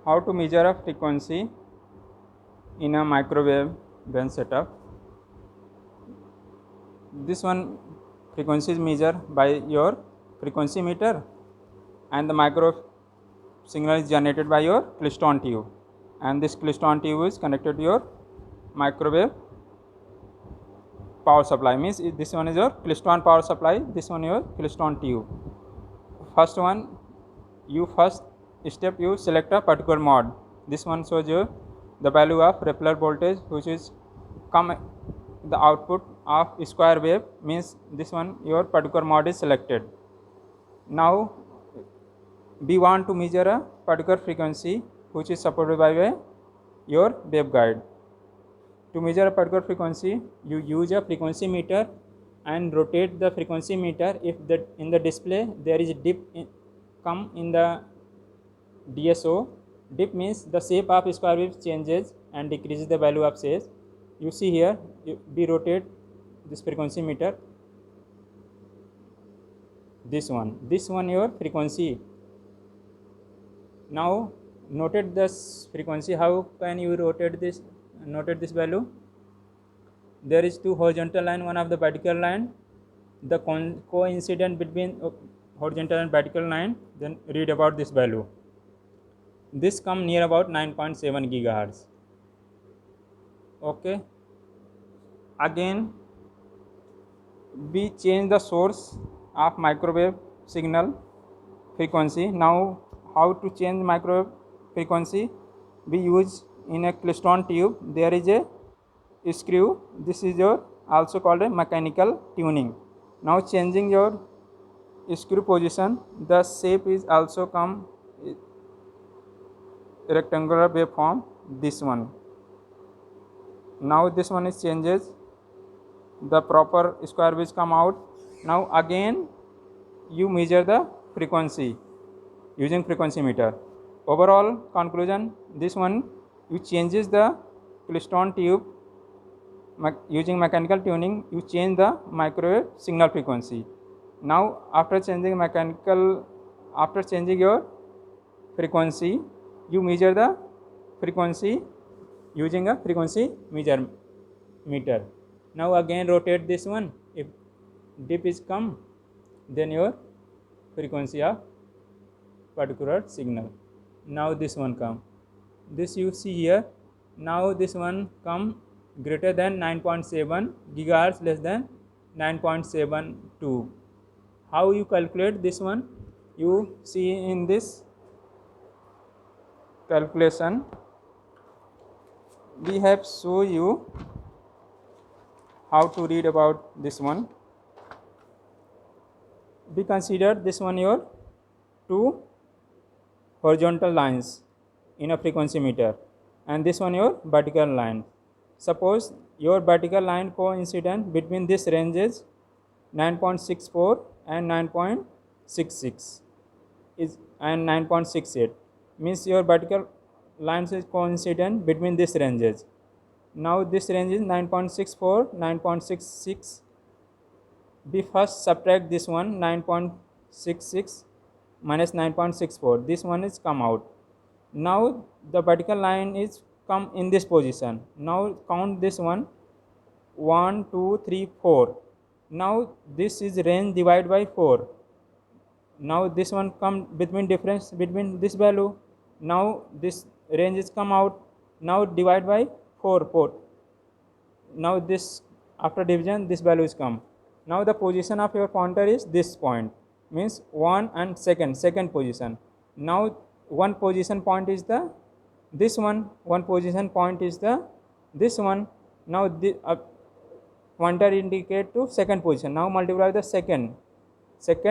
how to measure a frequency in a microwave band setup. This one frequency is measured by your frequency meter, and the micro signal is generated by your Klystron tube, and this Klystron tube is connected to your microwave power supply. Means this one is your Klystron power supply, this one your Klystron tube. First one, you first step you select a particular mode. This one shows you the value of Rappler voltage, which is come the output of square wave. Means this one your particular mode is selected. Now we want to measure a particular frequency which is supported by your waveguide. To measure a particular frequency, you use a frequency meter and rotate the frequency meter. If in the display there is a dip come in the DSO, dip means the shape of square wave changes and decreases the value of phase. You see here, we rotate this frequency meter. This one your frequency. Now noted this frequency. How can you rotate this? Noted this value. There is two horizontal line, one of the vertical line. The coincident between horizontal and vertical line. Then read about this value. This come near about 9.7 gigahertz. Okay. Again, we change the source of microwave signal frequency. Now, how to change microwave frequency? We use in a Klystron tube. There is a screw. This is your also called a mechanical tuning. Now, changing your screw position, the shape is also come rectangular waveform. This one. Now this one is changes. The proper square wave come out. Now again you measure the frequency using frequency meter. Overall conclusion, this one you changes the Klystron tube using mechanical tuning. You change the microwave signal frequency. Now after changing your frequency, you measure the frequency using a frequency meter. Now again rotate this one. If dip is come, then your frequency of particular signal. Now this one come. This you see here. Now this one come greater than 9.7 gigahertz, less than 9.72. How you calculate this one? You see in this calculation. We have show you how to read about this one. We consider this one your two horizontal lines in a frequency meter, and this one your vertical line. Suppose your vertical line coincident between this ranges 9.64 and 9.66 is and 9.68, means your vertical lines is coincident between these ranges. Now this range is 9.64, 9.66. We first subtract this one, 9.66 minus 9.64. This one is come out. Now the vertical line is come in this position. Now count this one, 1, 2, 3, 4. Now this is range divided by 4. Now this one come between difference between this value. Now this range is come out. Now divide by 4. Now this after division this value is come. Now the position of your pointer is this point, means 1 and second position. Now one position point is the this one position point is the this one. Now the pointer indicate to second position. Now multiply the second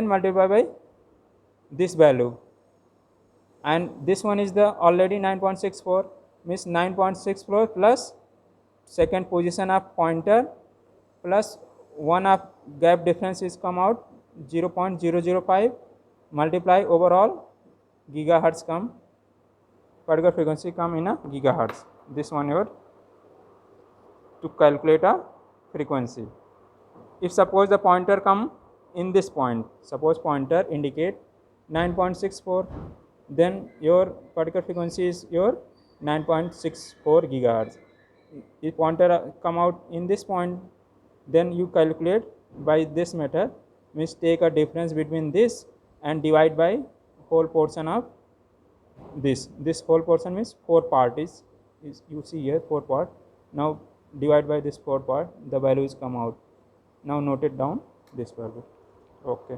multiply by this value, and this one is the already 9.64, means 9.64 plus second position of pointer plus 1 of gap difference is come out 0.005, multiply overall gigahertz come, particular frequency come in a gigahertz. This one your to calculate a frequency. If suppose the pointer come in this point, suppose pointer indicate 9.64, then your particle frequency is your 9.64 gigahertz. If pointer come out in this point, then you calculate by this method, means take a difference between this and divide by whole portion of this whole portion means 4 part is you see here 4 part. Now divide by this 4 part, the value is come out. Now note it down this value. Okay.